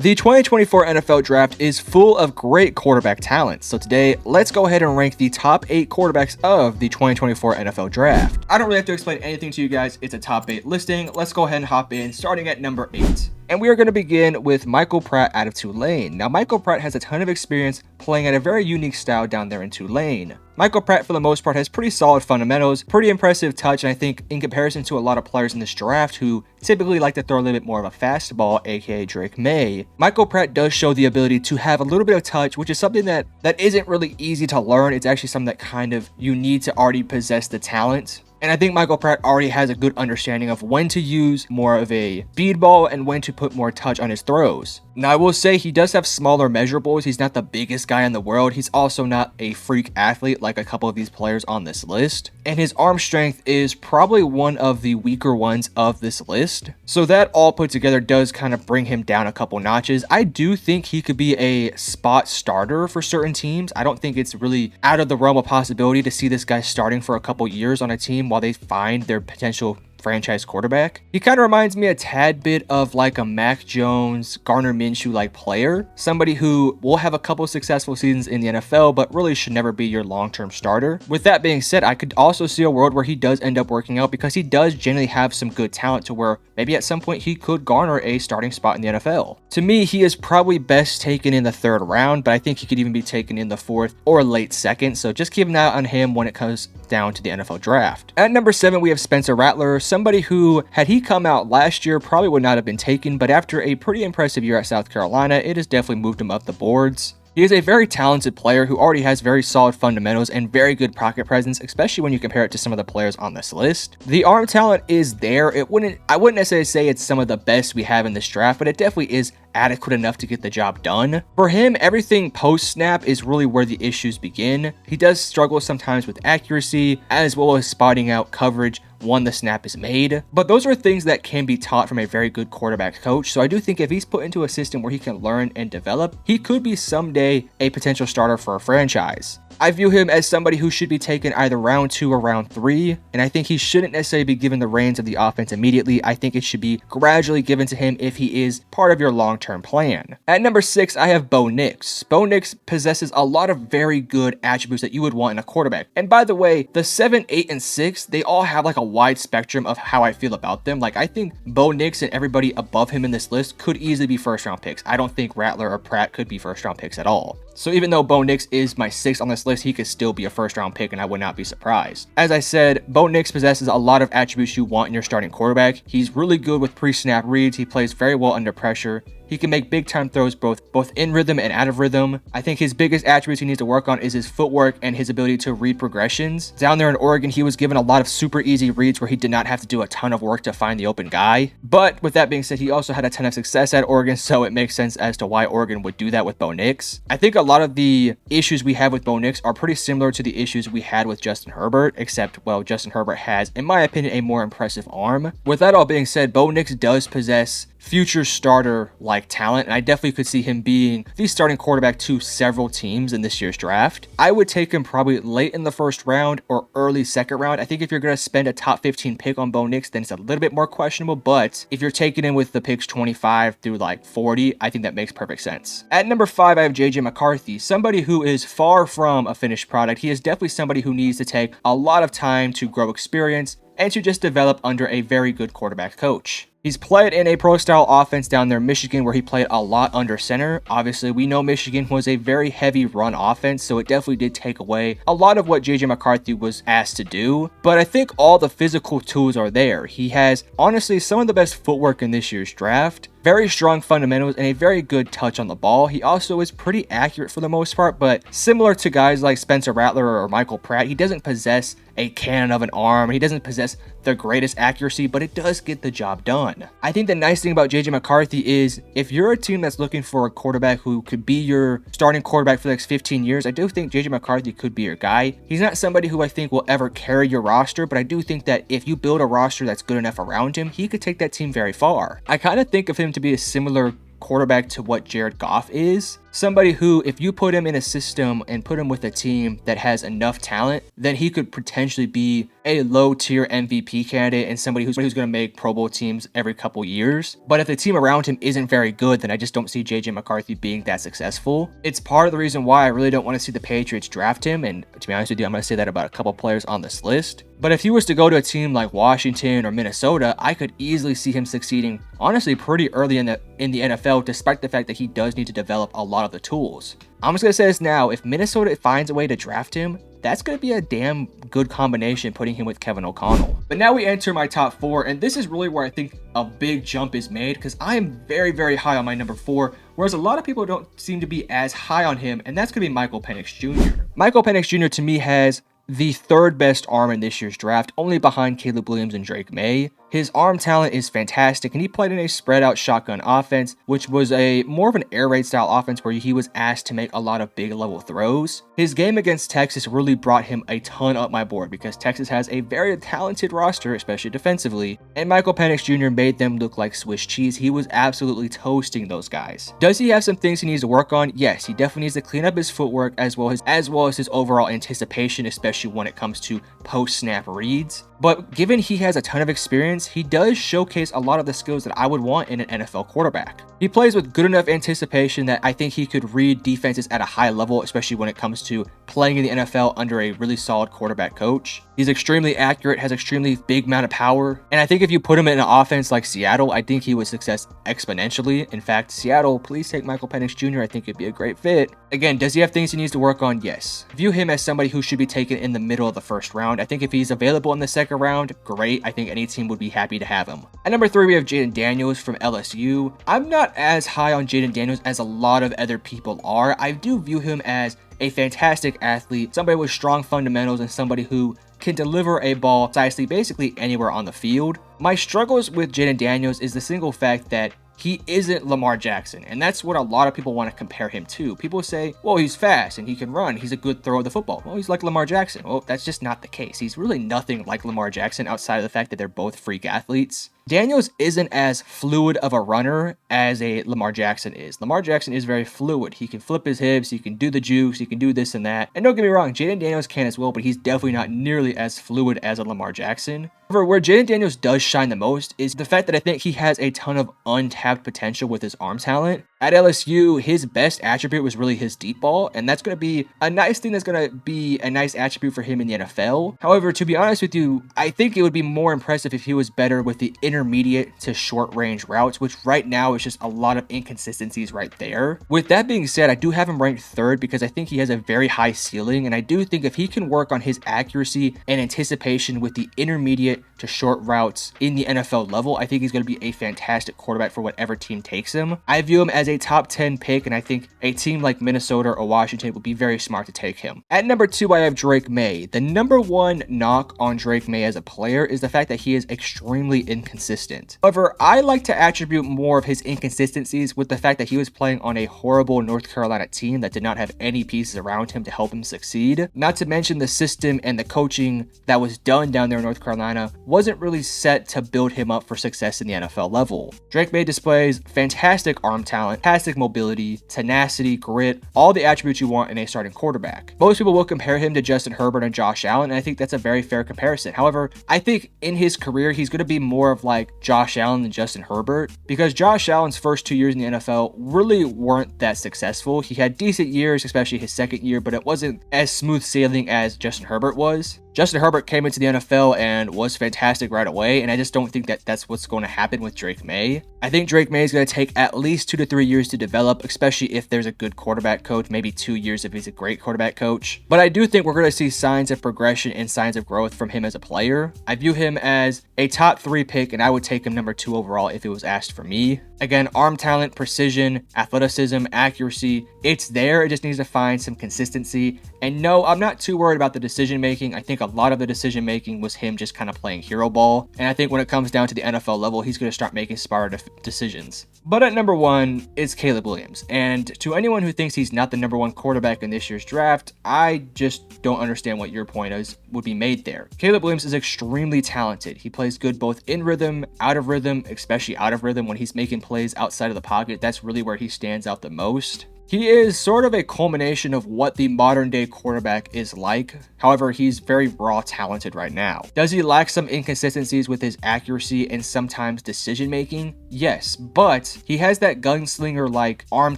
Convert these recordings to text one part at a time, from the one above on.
The 2024 NFL Draft is full of great quarterback talent, so today, let's go ahead and rank the top 8 quarterbacks of the 2024 NFL Draft. I don't really have to explain anything to you guys, it's a top 8 listing. Let's go ahead and hop in, starting at number 8. And we are going to begin with Michael Pratt out of Tulane. Now, Michael Pratt has a ton of experience playing at a very unique style down there in Tulane. Michael Pratt, for the most part, has pretty solid fundamentals, pretty impressive touch, and I think in comparison to a lot of players in this draft who typically like to throw a little bit more of a fastball, aka Drake May, Michael Pratt does show the ability to have a little bit of touch, which is something that isn't really easy to learn. It's actually something that kind of you need to already possess the talent. And I think Michael Pratt already has a good understanding of when to use more of a speedball and when to put more touch on his throws. Now, I will say he does have smaller measurables. He's not the biggest guy in the world. He's also not a freak athlete like a couple of these players on this list. And his arm strength is probably one of the weaker ones of this list. So that all put together does kind of bring him down a couple notches. I do think he could be a spot starter for certain teams. I don't think it's really out of the realm of possibility to see this guy starting for a couple years on a team while they find their potential franchise quarterback. He kind of reminds me a tad bit of like a Mac Jones, Gardner Minshew like player, somebody who will have a couple successful seasons in the NFL but really should never be your long-term starter. With that being said, I could also see a world where he does end up working out because he does generally have some good talent to where maybe at some point he could garner a starting spot in the NFL. To me, he is probably best taken in the 3rd round, but I think he could even be taken in the 4th or late 2nd, so just keep an eye on him when it comes down to the NFL draft. At number 7, we have Spencer Rattler, somebody who, had he come out last year, probably would not have been taken, but after a pretty impressive year at South Carolina, it has definitely moved him up the boards. He is a very talented player who already has very solid fundamentals and very good pocket presence, especially when you compare it to some of the players on this list. The arm talent is there. I wouldn't necessarily say it's some of the best we have in this draft, but it definitely is adequate enough to get the job done. For him, everything post-snap is really where the issues begin. He does struggle sometimes with accuracy, as well as spotting out coverage when the snap is made, but those are things that can be taught from a very good quarterback coach, so I do think if he's put into a system where he can learn and develop, he could be someday a potential starter for a franchise. I view him as somebody who should be taken either round 2 or round 3, and I think he shouldn't necessarily be given the reins of the offense immediately. I think it should be gradually given to him if he is part of your long-term plan. At number 6, I have Bo Nix. Bo Nix possesses a lot of very good attributes that you would want in a quarterback. And by the way, the 7, 8, and 6, they all have like a wide spectrum of how I feel about them. Like, I think Bo Nix and everybody above him in this list could easily be first-round picks. I don't think Rattler or Pratt could be first-round picks at all. So even though Bo Nix is my 6th on this list, he could still be a first-round pick, and I would not be surprised. As I said, Bo Nix possesses a lot of attributes you want in your starting quarterback. He's really good with pre-snap reads. He plays very well under pressure. He can make big-time throws both in rhythm and out of rhythm. I think his biggest attributes he needs to work on is his footwork and his ability to read progressions. Down there in Oregon, he was given a lot of super easy reads where he did not have to do a ton of work to find the open guy. But with that being said, he also had a ton of success at Oregon, so it makes sense as to why Oregon would do that with Bo Nix. I think a lot of the issues we have with Bo Nix are pretty similar to the issues we had with Justin Herbert, except, well, Justin Herbert has, in my opinion, a more impressive arm. With that all being said, Bo Nix does possess future starter-like talent, and I definitely could see him being the starting quarterback to several teams in this year's draft. I would take him probably late in the 1st round or early 2nd round. I think if you're going to spend a top 15 pick on Bo Nix, then it's a little bit more questionable, but if you're taking him with the picks 25 through like 40, I think that makes perfect sense. At number 5, I have JJ McCarthy, somebody who is far from a finished product. He is definitely somebody who needs to take a lot of time to grow experience and to just develop under a very good quarterback coach. He's played in a pro-style offense down there in Michigan where he played a lot under center. Obviously, we know Michigan was a very heavy run offense, so it definitely did take away a lot of what JJ McCarthy was asked to do. But I think all the physical tools are there. He has, honestly, some of the best footwork in this year's draft. Very strong fundamentals and a very good touch on the ball. He also is pretty accurate for the most part, but similar to guys like Spencer Rattler or Michael Pratt, he doesn't possess a cannon of an arm. He doesn't possess the greatest accuracy, but it does get the job done. I think the nice thing about JJ McCarthy is if you're a team that's looking for a quarterback who could be your starting quarterback for the next 15 years, I do think JJ McCarthy could be your guy. He's not somebody who I think will ever carry your roster, but I do think that if you build a roster that's good enough around him, he could take that team very far. I kind of think of him to be a similar quarterback to what Jared Goff is. Somebody who, if you put him in a system and put him with a team that has enough talent, then he could potentially be a low tier MVP candidate and somebody who's going to make Pro Bowl teams every couple years. But if the team around him isn't very good, then I just don't see JJ McCarthy being that successful. It's part of the reason why I really don't want to see the Patriots draft him. And to be honest with you, I'm going to say that about a couple players on this list. But if he was to go to a team like Washington or Minnesota, I could easily see him succeeding, honestly, pretty early in the NFL, despite the fact that he does need to develop a lot of the tools. I'm just going to say this now, if Minnesota finds a way to draft him, that's going to be a damn good combination, putting him with Kevin O'Connell. But now we enter my top 4, and this is really where I think a big jump is made, because I am very, very high on my number 4, whereas a lot of people don't seem to be as high on him, and that's going to be Michael Penix Jr. Michael Penix Jr. to me has the 3rd best arm in this year's draft, only behind Caleb Williams and Drake May. His arm talent is fantastic, and he played in a spread out shotgun offense, which was a more of an air raid style offense where he was asked to make a lot of big level throws. His game against Texas really brought him a ton up my board because Texas has a very talented roster, especially defensively, and Michael Penix Jr. made them look like Swiss cheese. He was absolutely toasting those guys. Does he have some things he needs to work on? Yes, he definitely needs to clean up his footwork as well as his overall anticipation, especially when it comes to post-snap reads. But given he has a ton of experience, he does showcase a lot of the skills that I would want in an NFL quarterback. He plays with good enough anticipation that I think he could read defenses at a high level, especially when it comes to playing in the NFL under a really solid quarterback coach. He's extremely accurate, has extremely big amount of power, and I think if you put him in an offense like Seattle, I think he would success exponentially. In fact, Seattle, please take Michael Penix Jr. I think it'd be a great fit. Again, does he have things he needs to work on? Yes. View him as somebody who should be taken in the middle of the 1st round. I think if he's available in the 2nd round, great. I think any team would be happy to have him. At number 3, we have Jayden Daniels from LSU. I'm not as high on Jayden Daniels as a lot of other people are. I do view him as a fantastic athlete, somebody with strong fundamentals, and somebody who can deliver a ball precisely basically anywhere on the field. My struggles with Jayden Daniels is the single fact that he isn't Lamar Jackson, and that's what a lot of people want to compare him to. People say, well, he's fast and he can run, he's a good thrower of the football. Well, he's like Lamar Jackson. Well, that's just not the case. He's really nothing like Lamar Jackson outside of the fact that they're both freak athletes. Daniels isn't as fluid of a runner as a Lamar Jackson is. Lamar Jackson is very fluid. He can flip his hips, he can do the jukes, he can do this and that. And don't get me wrong, Jayden Daniels can as well, but he's definitely not nearly as fluid as a Lamar Jackson. However, where Jayden Daniels does shine the most is the fact that I think he has a ton of untapped potential with his arm talent. At LSU, his best attribute was really his deep ball, and that's going to be a nice thing that's going to be a nice attribute for him in the NFL. However, to be honest with you, I think it would be more impressive if he was better with the intermediate to short range routes, which right now is just a lot of inconsistencies right there. With that being said, I do have him ranked 3rd because I think he has a very high ceiling, and I do think if he can work on his accuracy and anticipation with the intermediate to short routes in the NFL level, I think he's going to be a fantastic quarterback for whatever team takes him. I view him as a top 10 pick, and I think a team like Minnesota or Washington would be very smart to take him. At number 2, I have Drake May. The number 1 knock on Drake May as a player is the fact that he is extremely inconsistent. However, I like to attribute more of his inconsistencies with the fact that he was playing on a horrible North Carolina team that did not have any pieces around him to help him succeed. Not to mention the system and the coaching that was done down there in North Carolina wasn't really set to build him up for success in the NFL level. Drake May displays fantastic arm talent, fantastic mobility, tenacity, grit, all the attributes you want in a starting quarterback. Most people will compare him to Justin Herbert and Josh Allen, and I think that's a very fair comparison. However, I think in his career, he's going to be more of like Josh Allen than Justin Herbert, because Josh Allen's first 2 years in the NFL really weren't that successful. He had decent years, especially his 2nd year, but it wasn't as smooth sailing as Justin Herbert was. Justin Herbert came into the NFL and was fantastic right away, and I just don't think that that's what's going to happen with Drake May. I think Drake May is going to take at least 2 to 3 years to develop, especially if there's a good quarterback coach, maybe 2 years if he's a great quarterback coach. But I do think we're going to see signs of progression and signs of growth from him as a player. I view him as a top 3 pick, and I would take him number 2 overall if it was asked for me. Again, arm talent, precision, athleticism, accuracy, it's there. It just needs to find some consistency. And no, I'm not too worried about the decision making. I think a lot of the decision making was him just kind of playing hero ball. And I think when it comes down to the NFL level, he's going to start making smarter decisions. But at number 1 is Caleb Williams. And to anyone who thinks he's not the number 1 quarterback in this year's draft, I just don't understand what your point would be made there. Caleb Williams is extremely talented. He plays good both in rhythm, out of rhythm, especially out of rhythm when he's making plays outside of the pocket. That's really where he stands out the most. He is sort of a culmination of what the modern day quarterback is like. However, he's very raw talented right now. Does he lack some inconsistencies with his accuracy and sometimes decision making? Yes, but he has that gunslinger like arm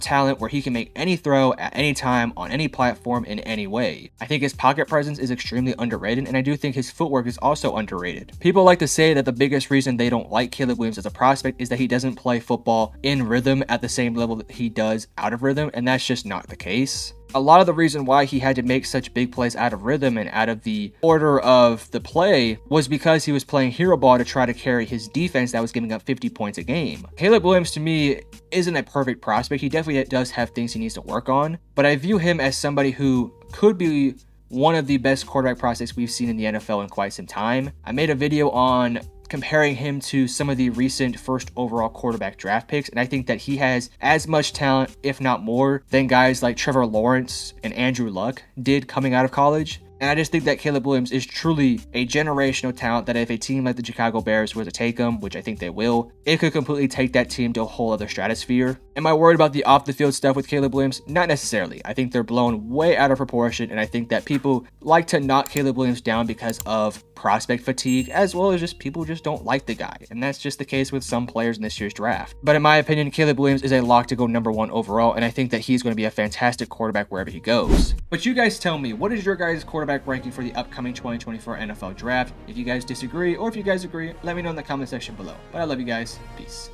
talent where he can make any throw at any time on any platform in any way. I think his pocket presence is extremely underrated, and I do think his footwork is also underrated. People like to say that the biggest reason they don't like Caleb Williams as a prospect is that he doesn't play football in rhythm at the same level that he does out of rhythm, and that's just not the case. A lot of the reason why he had to make such big plays out of rhythm and out of the order of the play was because he was playing hero ball to try to carry his defense that was giving up 50 points a game. Caleb Williams, to me, isn't a perfect prospect. He definitely does have things he needs to work on, but I view him as somebody who could be one of the best quarterback prospects we've seen in the NFL in quite some time. I made a video on comparing him to some of the recent first overall quarterback draft picks, and I think that he has as much talent, if not more, than guys like Trevor Lawrence and Andrew Luck did coming out of college. And I just think that Caleb Williams is truly a generational talent that if a team like the Chicago Bears were to take him, which I think they will, it could completely take that team to a whole other stratosphere. Am I worried about the off-the-field stuff with Caleb Williams? Not necessarily. I think they're blown way out of proportion, and I think that people like to knock Caleb Williams down because of prospect fatigue, as well as just people just don't like the guy. And that's just the case with some players in this year's draft. But in my opinion, Caleb Williams is a lock to go #1 overall, and I think that he's going to be a fantastic quarterback wherever he goes. But you guys tell me, what is your guys' quarterback ranking for the upcoming 2024 NFL draft? If you guys disagree, or if you guys agree, let me know in the comment section below. But I love you guys. Peace.